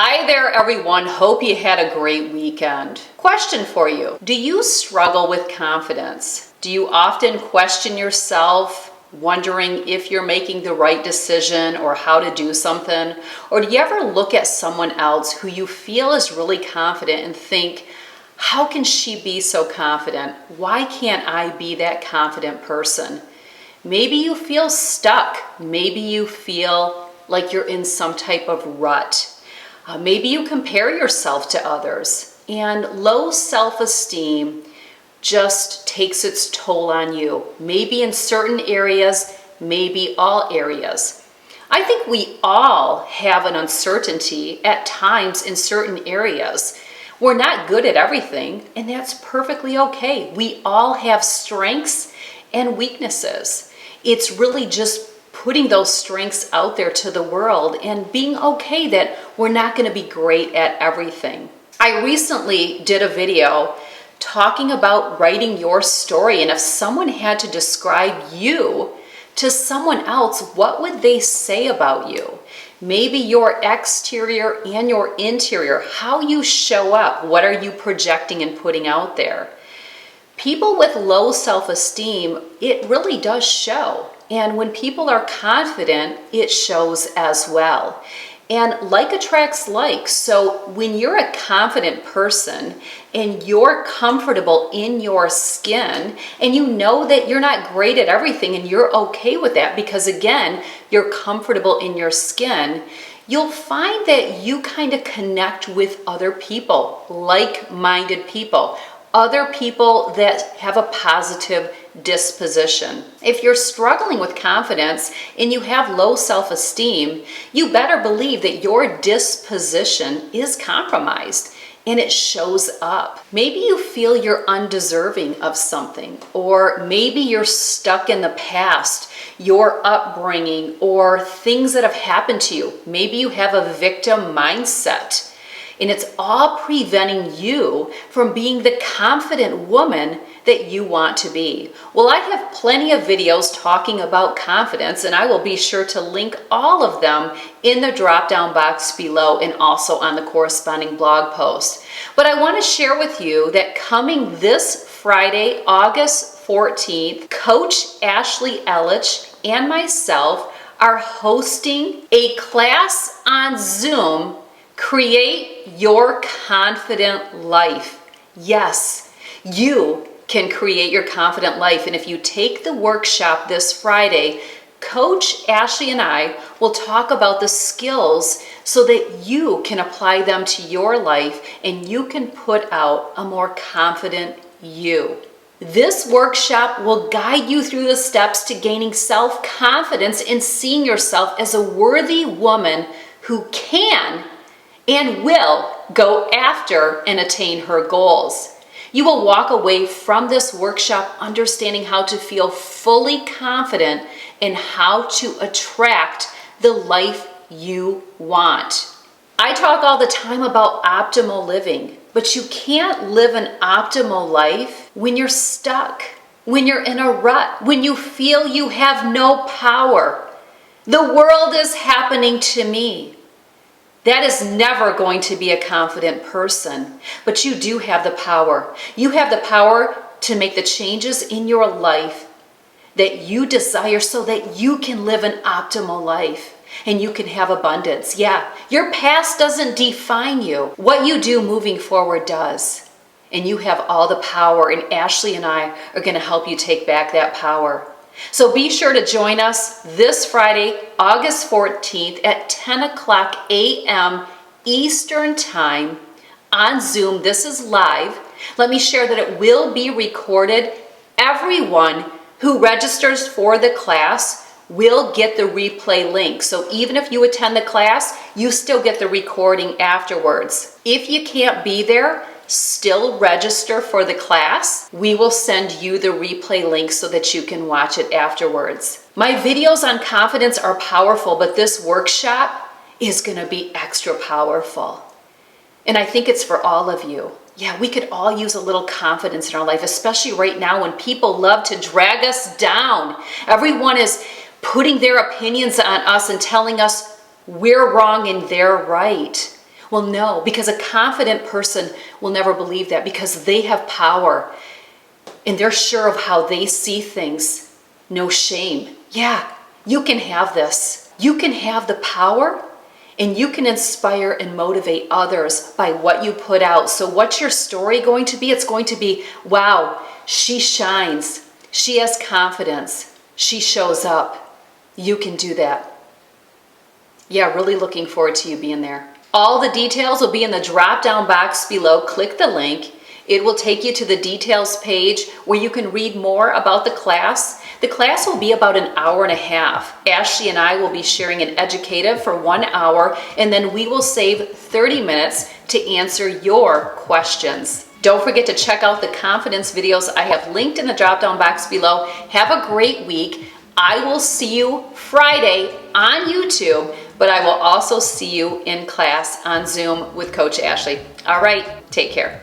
Hi there, everyone. Hope you had a great weekend. Question for you. Do you struggle with confidence? Do you often question yourself, wondering if you're making the right decision or how to do something? Or do you ever look at someone else who you feel is really confident and think, how can she be so confident? Why can't I be that confident person? Maybe you feel stuck. Maybe you feel like you're in some type of rut. Maybe you compare yourself to others, and low self-esteem just takes its toll on you. Maybe in certain areas, maybe all areas. I think we all have an uncertainty at times in certain areas. We're not good at everything, and that's perfectly okay. We all have strengths and weaknesses. It's really just putting those strengths out there to the world and being okay that we're not going to be great at everything. I recently did a video talking about writing your story, and if someone had to describe you to someone else, what would they say about you? Maybe your exterior and your interior, how you show up, what are you projecting and putting out there? People with low self-esteem, it really does show. And when people are confident, it shows as well. And like attracts like. So when you're a confident person and you're comfortable in your skin and you know that you're not great at everything and you're okay with that because, again, you're comfortable in your skin, you'll find that you kind of connect with other people, like-minded people, other people that have a positive disposition. If you're struggling with confidence and you have low self-esteem, you better believe that your disposition is compromised and it shows up. Maybe you feel you're undeserving of something, or maybe you're stuck in the past, your upbringing, or things that have happened to you. Maybe you have a victim mindset. And it's all preventing you from being the confident woman that you want to be. Well, I have plenty of videos talking about confidence, and I will be sure to link all of them in the drop-down box below and also on the corresponding blog post. But I want to share with you that coming this Friday, August 14th, Coach Ashley Ellich and myself are hosting a class on Zoom, Create Your Confident Life. Yes, you can create your confident life. And if you take the workshop this Friday, Coach Ashley and I will talk about the skills so that you can apply them to your life and you can put out a more confident you. This workshop will guide you through the steps to gaining self-confidence and seeing yourself as a worthy woman who can and will go after and attain her goals. You will walk away from this workshop understanding how to feel fully confident and how to attract the life you want. I talk all the time about optimal living, but you can't live an optimal life when you're stuck, when you're in a rut, when you feel you have no power. The world is happening to me. That is never going to be a confident person, but you do have the power. You have the power to make the changes in your life that you desire so that you can live an optimal life and you can have abundance. Yeah, your past doesn't define you. What you do moving forward does. And you have all the power, and Ashley and I are going to help you take back that power. So be sure to join us this Friday, August 14th at 10 o'clock a.m. Eastern Time on Zoom. This is live. Let me share that it will be recorded. Everyone who registers for the class will get the replay link. So even if you attend the class, you still get the recording afterwards. If you can't be there, still register for the class. We will send you the replay link so that you can watch it afterwards. My videos on confidence are powerful, but this workshop is going to be extra powerful. And I think it's for all of you. Yeah, we could all use a little confidence in our life, especially right now when people love to drag us down. Everyone is putting their opinions on us and telling us we're wrong and they're right. Well, no, because a confident person will never believe that because they have power and they're sure of how they see things. No shame. Yeah, you can have this. You can have the power and you can inspire and motivate others by what you put out. So what's your story going to be? It's going to be, wow, she shines. She has confidence. She shows up. You can do that. Yeah, really looking forward to you being there. All the details will be in the drop-down box below. Click the link. It will take you to the details page where you can read more about the class. The class will be about an hour and a half. Ashley and I will be sharing an educative for 1 hour, and then we will save 30 minutes to answer your questions. Don't forget to check out the confidence videos I have linked in the drop-down box below. Have a great week. I will see you Friday on YouTube, but I will also see you in class on Zoom with Coach Ashley. All right, take care.